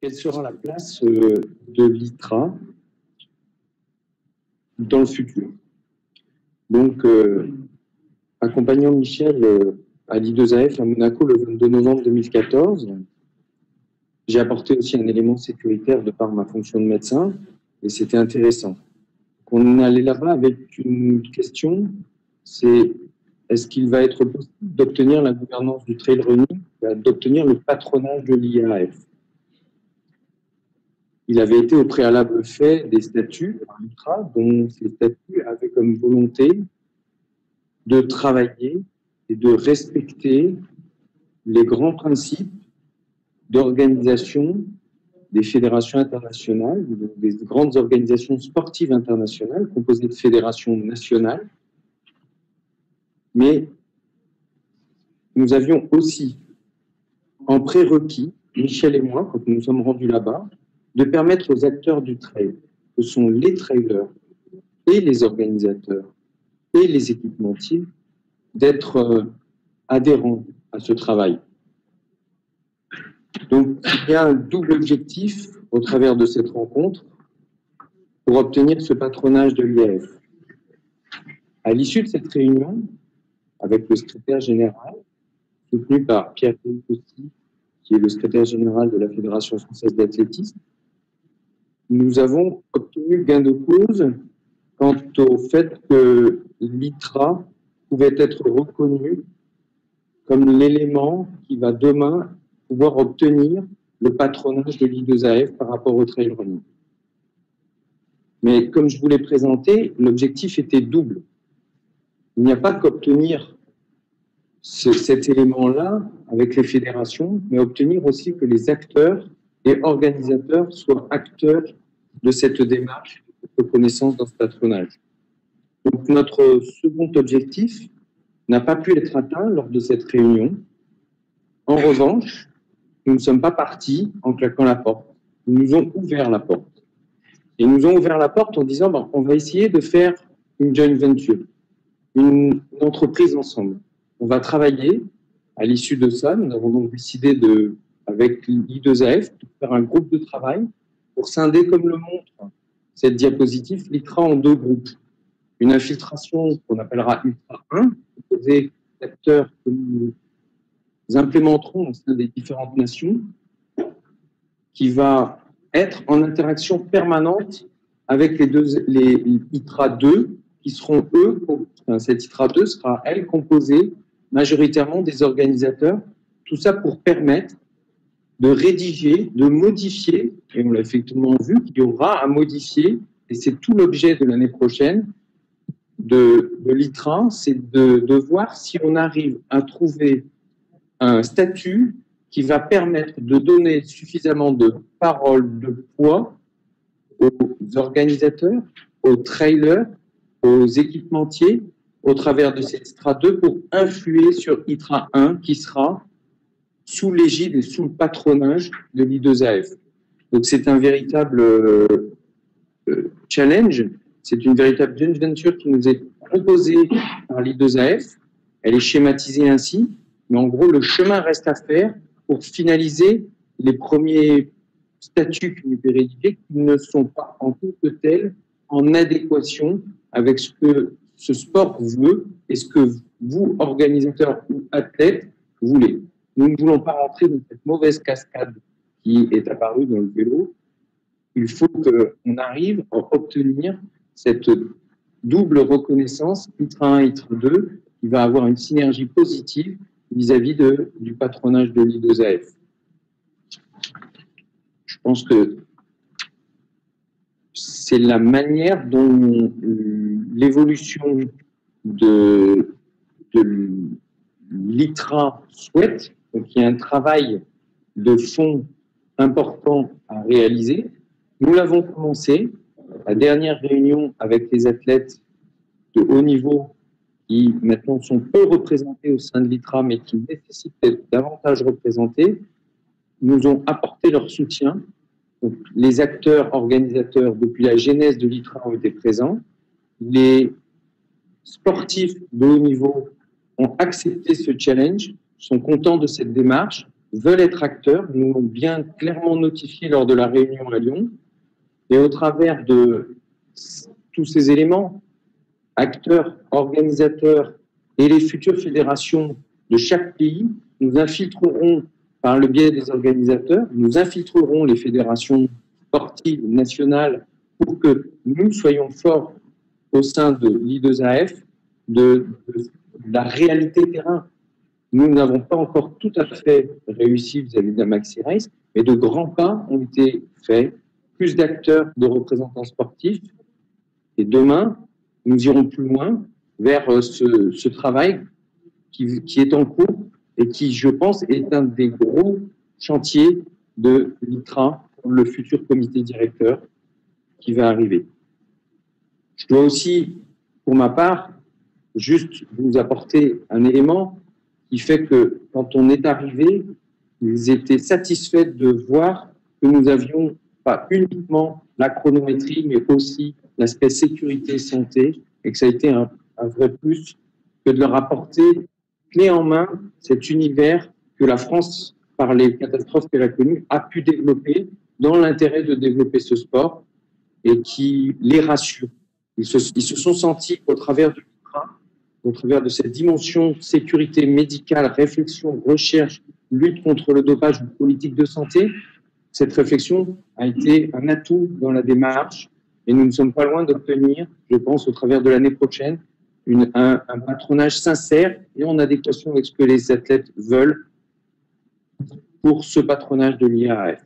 quelle sera la place de l'ITRA dans le futur. Donc, accompagnant Michel à l'I2AF à Monaco le 22 novembre 2014, j'ai apporté aussi un élément sécuritaire de par ma fonction de médecin, et c'était intéressant. On allait là-bas avec une question, c'est est-ce qu'il va être possible d'obtenir la gouvernance du trail running, d'obtenir le patronage de l'IAAF. Il avait été au préalable fait des statuts par l'ITRA, dont ces statuts avaient comme volonté de travailler et de respecter les grands principes d'organisation des fédérations internationales, des grandes organisations sportives internationales composées de fédérations nationales. Mais nous avions aussi en prérequis, Michel et moi, quand nous nous sommes rendus là-bas, de permettre aux acteurs du trail, que sont les trailers et les organisateurs et les équipementiers, d'être adhérents à ce travail. Donc, il y a un double objectif au travers de cette rencontre pour obtenir ce patronage de l'IAF. À l'issue de cette réunion, avec le secrétaire général, soutenu par Pierre Costi, qui est le secrétaire général de la Fédération française d'athlétisme, nous avons obtenu gain de cause quant au fait que l'ITRA pouvait être reconnu comme l'élément qui va demain pouvoir obtenir le patronage de l'I2AF par rapport au trail running. Mais comme je vous l'ai présenté, l'objectif était double. Il n'y a pas qu'obtenir cet élément-là avec les fédérations, mais obtenir aussi que les acteurs et organisateurs soient acteurs de cette démarche de reconnaissance dans ce patronage. Donc notre second objectif n'a pas pu être atteint lors de cette réunion. En revanche, nous ne sommes pas partis en claquant la porte. Nous nous ont ouvert la porte. Et nous ont ouvert la porte en disant on va essayer de faire une joint venture, une entreprise ensemble. On va travailler. À l'issue de ça, nous avons donc décidé avec l'I2AF de faire un groupe de travail pour scinder, comme le montre cette diapositive, l'ITRA en deux groupes. Une infiltration qu'on appellera Ultra 1, composée d'acteurs que nous implémenterons au sein des différentes nations, qui va être en interaction permanente avec les ITRA 2, qui seront cette ITRA 2 sera, elle, composée majoritairement des organisateurs, tout ça pour permettre de rédiger, de modifier, et on l'a effectivement vu qu'il y aura à modifier, et c'est tout l'objet de l'année prochaine de l'ITRA, c'est de voir si on arrive à trouver un statut qui va permettre de donner suffisamment de parole, de poids aux organisateurs, aux trailers, aux équipementiers, au travers de cette ITRA 2 pour influer sur ITRA 1 qui sera sous l'égide et sous le patronage de l'I2AF. Donc c'est un véritable challenge, c'est une véritable joint venture qui nous est proposée par l'I2AF, elle est schématisée ainsi, mais en gros le chemin reste à faire pour finaliser les premiers statuts qui nous sont rédigés qui ne sont pas en tant que tels en adéquation avec ce que ce sport veut et ce que vous, organisateurs ou athlètes, voulez. Nous ne voulons pas rentrer dans cette mauvaise cascade qui est apparue dans le vélo. Il faut qu'on arrive à obtenir cette double reconnaissance, ITRA 1 et ITRA 2, qui va avoir une synergie positive vis-à-vis du patronage de l'I2AF. Je pense que c'est la manière dont l'évolution de l'ITRA souhaite, donc il y a un travail de fond important à réaliser. Nous l'avons commencé, la dernière réunion avec les athlètes de haut niveau qui maintenant sont peu représentés au sein de l'ITRA, mais qui nécessitent d'être davantage représentés, nous ont apporté leur soutien. Donc, les acteurs organisateurs, depuis la genèse de l'ITRA, ont été présents. Les sportifs de haut niveau ont accepté ce challenge, sont contents de cette démarche veulent être acteurs, nous l'ont bien clairement notifié lors de la réunion à Lyon, et au travers de tous ces éléments, acteurs, organisateurs et les futures fédérations de chaque pays, nous infiltrerons par le biais des organisateurs, nous infiltrerons les fédérations sportives nationales pour que nous soyons forts au sein de l'I2AF de la réalité terrain. Nous n'avons pas encore tout à fait réussi vis-à-vis de la Maxi Race, mais de grands pas ont été faits, plus d'acteurs, de représentants sportifs. Et demain, nous irons plus loin vers ce travail qui est en cours et qui, je pense, est un des gros chantiers de l'ITRA, le futur comité directeur qui va arriver. Je dois aussi, pour ma part, juste vous apporter un élément qui fait que quand on est arrivé, ils étaient satisfaits de voir que nous avions pas uniquement la chronométrie, mais aussi l'aspect sécurité santé, et que ça a été un vrai plus que de leur apporter clé en main cet univers que la France, par les catastrophes qu'elle a connues, a pu développer dans l'intérêt de développer ce sport et qui les rassure. Ils se sont sentis au travers du train, au travers de cette dimension sécurité médicale, réflexion, recherche, lutte contre le dopage ou politique de santé. Cette réflexion a été un atout dans la démarche et nous ne sommes pas loin d'obtenir, je pense, au travers de l'année prochaine, un patronage sincère et en adéquation avec ce que les athlètes veulent pour ce patronage de l'IAAF.